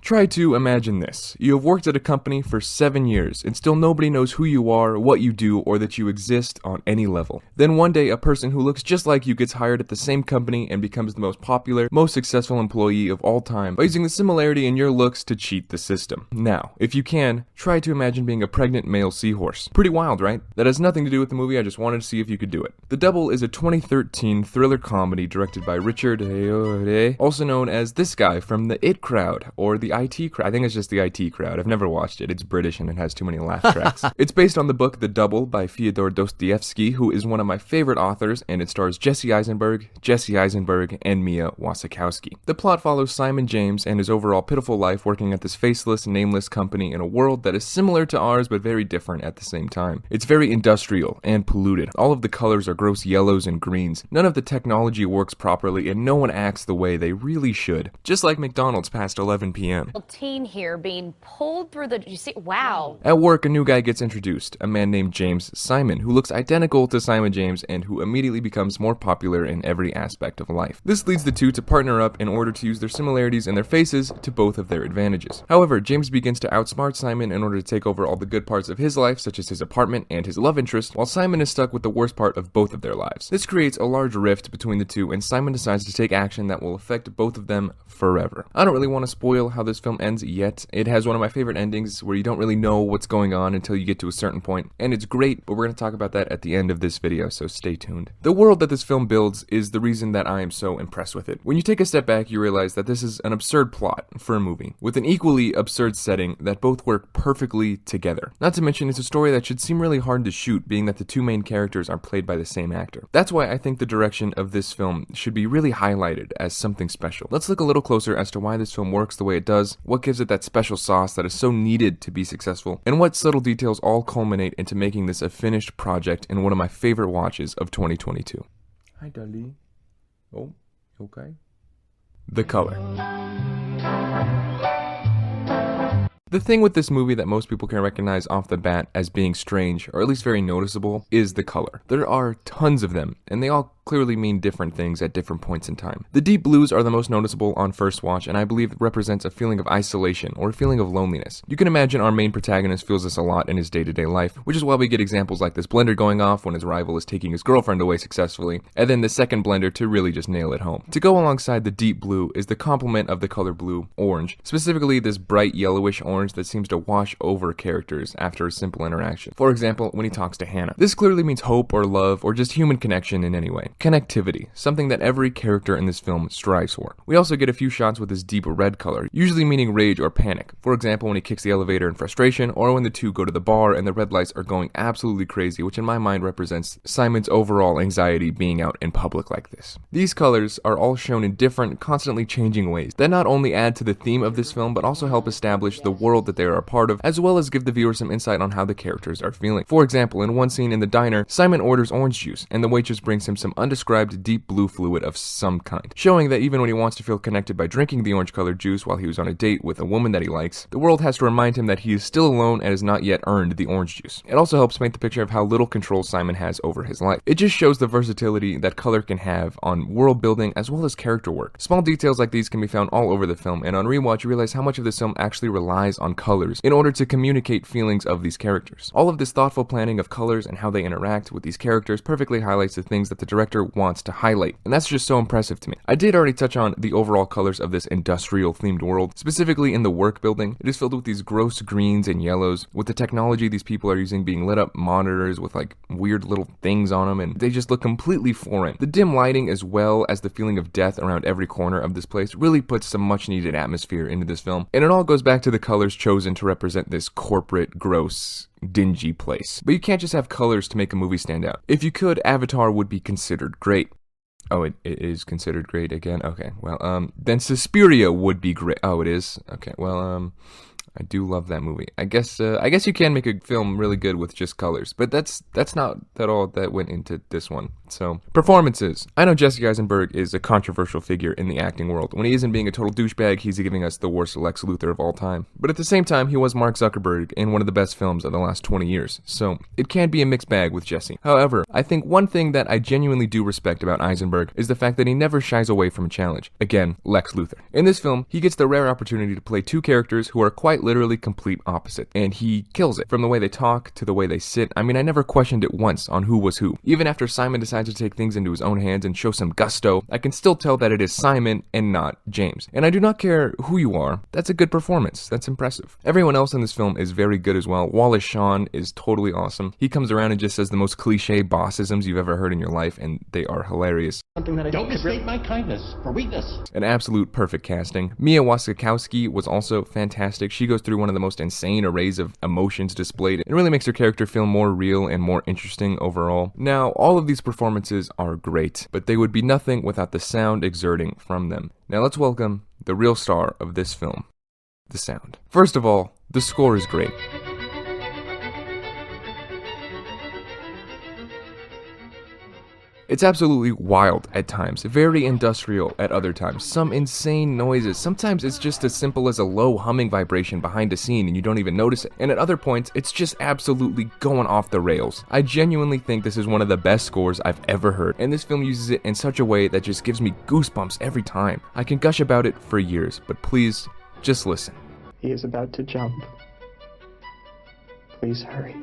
Try to imagine this. You have worked at a company for 7 years, and still nobody knows who you are, what you do, or that you exist on any level. Then one day, a person who looks just like you gets hired at the same company and becomes the most popular, most successful employee of all time by using the similarity in your looks to cheat the system. Now, if you can, try to imagine being a pregnant male seahorse. Pretty wild, right? That has nothing to do with the movie, I just wanted to see if you could do it. The Double is a 2013 thriller comedy directed by Richard Ayoade, also known as this guy from the It Crowd, or the IT Crowd. I think it's just the IT Crowd. I've never watched it. It's British and it has too many laugh tracks. It's based on the book The Double by Fyodor Dostoevsky, who is one of my favorite authors, and it stars Jesse Eisenberg, and Mia Wasikowski. The plot follows Simon James and his overall pitiful life working at this faceless, nameless company in a world that is similar to ours but very different at the same time. It's very industrial and polluted. All of the colors are gross yellows and greens. None of the technology works properly, and no one acts the way they really should. Just like McDonald's past 11 p.m. Teen here being pulled through the, you see, wow. At work, a new guy gets introduced, a man named James Simon, who looks identical to Simon James and who immediately becomes more popular in every aspect of life. This leads the two to partner up in order to use their similarities and their faces to both of their advantages. However, James begins to outsmart Simon in order to take over all the good parts of his life, such as his apartment and his love interest, while Simon is stuck with the worst part of both of their lives. This creates a large rift between the two, and Simon decides to take action that will affect both of them forever. I don't really want to spoil how this film ends yet. It has one of my favorite endings where you don't really know what's going on until you get to a certain point, and it's great, but we're going to talk about that at the end of this video, so stay tuned. The world that this film builds is the reason that I am so impressed with it. When you take a step back, you realize that this is an absurd plot for a movie, with an equally absurd setting that both work perfectly together. Not to mention, it's a story that should seem really hard to shoot, being that the two main characters are played by the same actor. That's why I think the direction of this film should be really highlighted as something special. Let's look a little closer as to why this film works the way it does, what gives it that special sauce that is so needed to be successful, and what subtle details all culminate into making this a finished project and one of my favorite watches of 2022. Hi, Dudley. Oh, okay. The color. The thing with this movie that most people can recognize off the bat as being strange, or at least very noticeable, is the color. There are tons of them, and they all clearly mean different things at different points in time. The deep blues are the most noticeable on first watch, and I believe it represents a feeling of isolation or a feeling of loneliness. You can imagine our main protagonist feels this a lot in his day-to-day life, which is why we get examples like this blender going off when his rival is taking his girlfriend away successfully, and then the second blender to really just nail it home. To go alongside the deep blue is the complement of the color blue, orange, specifically this bright yellowish orange that seems to wash over characters after a simple interaction. For example, when he talks to Hannah. This clearly means hope or love or just human connection in any way. Connectivity, something that every character in this film strives for. We also get a few shots with this deep red color, usually meaning rage or panic. For example, when he kicks the elevator in frustration, or when the two go to the bar and the red lights are going absolutely crazy, which in my mind represents Simon's overall anxiety being out in public like this. These colors are all shown in different, constantly changing ways that not only add to the theme of this film, but also help establish the world that they are a part of, as well as give the viewer some insight on how the characters are feeling. For example, in one scene in the diner, Simon orders orange juice, and the waitress brings him some undescribed deep blue fluid of some kind, showing that even when he wants to feel connected by drinking the orange-colored juice while he was on a date with a woman that he likes, the world has to remind him that he is still alone and has not yet earned the orange juice. It also helps paint the picture of how little control Simon has over his life. It just shows the versatility that color can have on world building as well as character work. Small details like these can be found all over the film, and on rewatch you realize how much of this film actually relies on colors in order to communicate feelings of these characters. All of this thoughtful planning of colors and how they interact with these characters perfectly highlights the things that the director wants to highlight, and that's just so impressive to me. I did already touch on the overall colors of this industrial themed world, specifically in the work building. It is filled with these gross greens and yellows, with the technology these people are using being lit up monitors with like weird little things on them, and they just look completely foreign. The dim lighting as well as the feeling of death around every corner of this place really puts some much needed atmosphere into this film, and it all goes back to the colors chosen to represent this corporate, gross, dingy place. But you can't just have colors to make a movie stand out. If you could, Avatar would be considered great. Oh, it is considered great again? Okay, well, then Suspiria would be great. Oh, it is? Okay, well, I do love that movie. I guess you can make a film really good with just colors, but that's not at all that went into this one. So, performances. I know Jesse Eisenberg is a controversial figure in the acting world. When he isn't being a total douchebag, he's giving us the worst Lex Luthor of all time. But at the same time, he was Mark Zuckerberg in one of the best films of the last 20 years. So, it can be a mixed bag with Jesse. However, I think one thing that I genuinely do respect about Eisenberg is the fact that he never shies away from a challenge. Again, Lex Luthor. In this film, he gets the rare opportunity to play two characters who are quite literally complete opposite. And he kills it. From the way they talk to the way they sit. I mean, I never questioned it once on who was who. Even after Simon decides to take things into his own hands and show some gusto, I can still tell that it is Simon and not James. And I do not care who you are, that's a good performance, that's impressive. Everyone else in this film is very good as well. Wallace Shawn is totally awesome. He comes around and just says the most cliche bossisms you've ever heard in your life, and they are hilarious. Don't mistake my kindness for weakness. An absolute perfect casting. Mia Wasikowska was also fantastic. She goes through one of the most insane arrays of emotions displayed. It really makes her character feel more real and more interesting overall. Now, all of these performances are great, but they would be nothing without the sound exerting from them. Now let's welcome the real star of this film, the sound. First of all, the score is great. It's absolutely wild at times, very industrial at other times, some insane noises. Sometimes it's just as simple as a low humming vibration behind a scene and you don't even notice it. And at other points, it's just absolutely going off the rails. I genuinely think this is one of the best scores I've ever heard, and this film uses it in such a way that just gives me goosebumps every time. I can gush about it for years, but please, just listen. He is about to jump. Please hurry.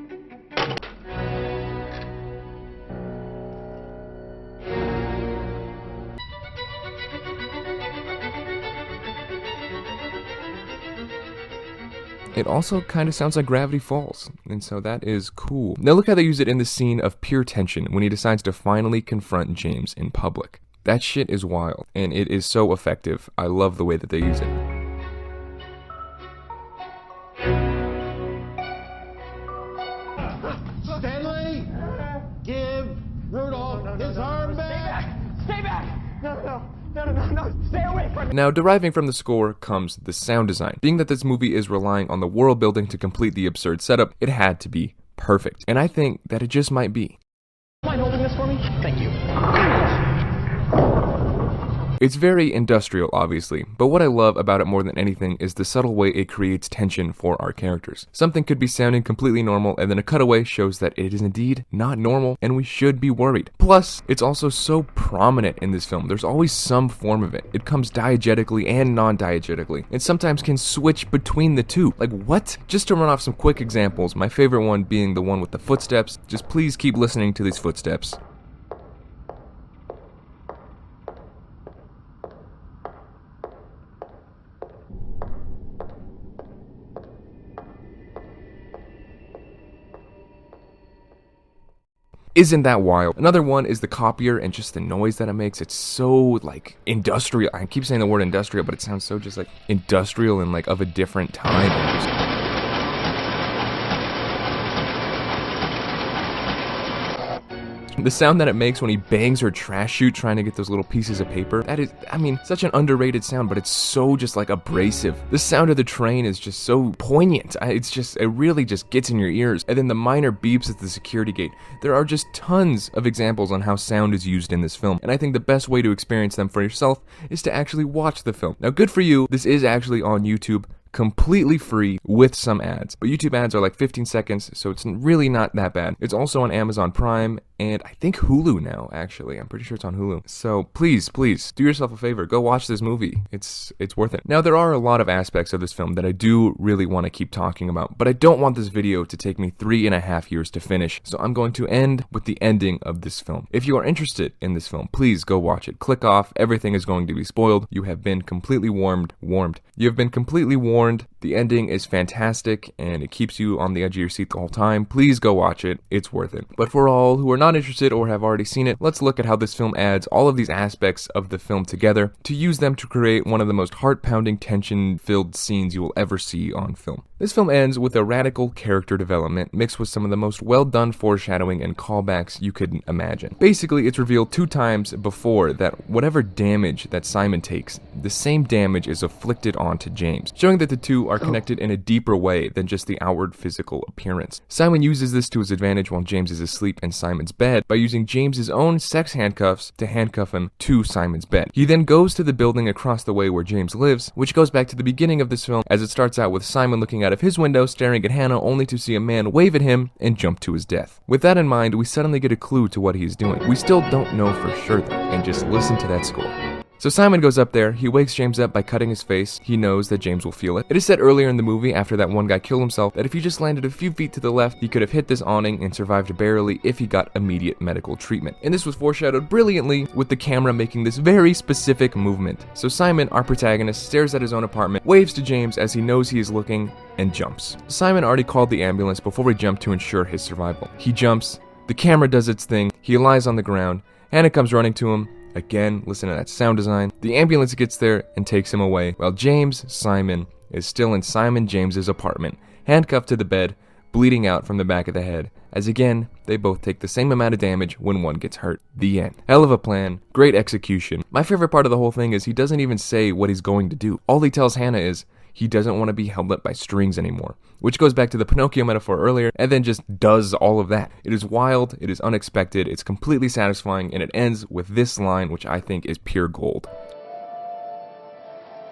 It also kind of sounds like Gravity Falls, and so that is cool. Now look how they use it in the scene of pure tension when he decides to finally confront James in public. That shit is wild, and it is so effective. I love the way that they use it. Stanley, give Rudolph his arm back. Stay back! No, stay away from me! Now, deriving from the score comes the sound design. Being that this movie is relying on the world building to complete the absurd setup, it had to be perfect. And I think that it just might be. Mind holding this for me? Thank you. It's very industrial, obviously, but what I love about it more than anything is the subtle way it creates tension for our characters. Something could be sounding completely normal, and then a cutaway shows that it is indeed not normal, and we should be worried. Plus, it's also so prominent in this film. There's always some form of it. It comes diegetically and non-diegetically, and sometimes can switch between the two. Like, what? Just to run off some quick examples, my favorite one being the one with the footsteps. Just please keep listening to these footsteps. Isn't that wild? Another one is the copier and just the noise that it makes. It's so, like, industrial. I keep saying the word industrial, but it sounds so just, like, industrial and, like, of a different time. And just... the sound that it makes when he bangs her trash chute trying to get those little pieces of paper, that is, I mean, such an underrated sound, but it's so just like abrasive. The sound of the train is just so poignant. It really just gets in your ears. And then the minor beeps at the security gate. There are just tons of examples on how sound is used in this film, and I think the best way to experience them for yourself is to actually watch the film. Now, good for you, this is actually on YouTube, completely free with some ads. But YouTube ads are like 15 seconds, so it's really not that bad. It's also on Amazon Prime, and I think Hulu now, actually. I'm pretty sure it's on Hulu. So please, do yourself a favor. Go watch this movie. It's worth it. Now, there are a lot of aspects of this film that I do really want to keep talking about, but I don't want this video to take me 3.5 years to finish, so I'm going to end with the ending of this film. If you are interested in this film, please go watch it. Click off. Everything is going to be spoiled. You have been completely warned. You have been completely warned. The ending is fantastic, and it keeps you on the edge of your seat the whole time. Please go watch it. It's worth it. But for all who are not interested or have already seen it, let's look at how this film adds all of these aspects of the film together to use them to create one of the most heart-pounding, tension-filled scenes you will ever see on film. This film ends with a radical character development mixed with some of the most well-done foreshadowing and callbacks you could imagine. Basically, it's revealed 2 times before that whatever damage that Simon takes, the same damage is afflicted onto James, showing that the two are are connected in a deeper way than just the outward physical appearance. Simon uses this to his advantage while James is asleep in Simon's bed by using James's own sex handcuffs to handcuff him to Simon's bed. He then goes to the building across the way where James lives, which goes back to the beginning of this film, as it starts out with Simon looking out of his window staring at Hannah, only to see a man wave at him and jump to his death. With that in mind, we suddenly get a clue to what he's doing. We still don't know for sure though, and just listen to that score. So Simon goes up there, he wakes James up by cutting his face. He knows that James will feel it. It is said earlier in the movie, after that one guy killed himself, that if he just landed a few feet to the left, he could have hit this awning and survived barely if he got immediate medical treatment. And this was foreshadowed brilliantly with the camera making this very specific movement. So Simon, our protagonist, stares at his own apartment, waves to James as he knows he is looking, and jumps. Simon already called the ambulance before we jump to ensure his survival. He jumps, the camera does its thing, he lies on the ground, Hannah comes running to him. Again, listen to that sound design. The ambulance gets there and takes him away, while James, Simon, is still in Simon James's apartment, handcuffed to the bed, bleeding out from the back of the head, as again, they both take the same amount of damage when one gets hurt. The end. Hell of a plan, great execution. My favorite part of the whole thing is he doesn't even say what he's going to do. All he tells Hannah is, he doesn't want to be held up by strings anymore, which goes back to the Pinocchio metaphor earlier, and then just does all of that. It is wild, it is unexpected, it's completely satisfying, and it ends with this line, which I think is pure gold.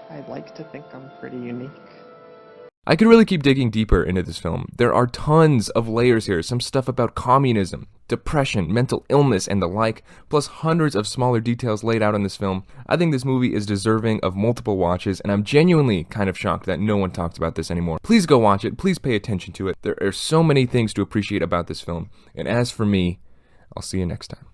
I'd like to think I'm pretty unique. I could really keep digging deeper into this film. There are tons of layers here, some stuff about communism, depression, mental illness, and the like, plus hundreds of smaller details laid out in this film. I think this movie is deserving of multiple watches, and I'm genuinely kind of shocked that no one talks about this anymore. Please go watch it, please pay attention to it. There are so many things to appreciate about this film, and as for me, I'll see you next time.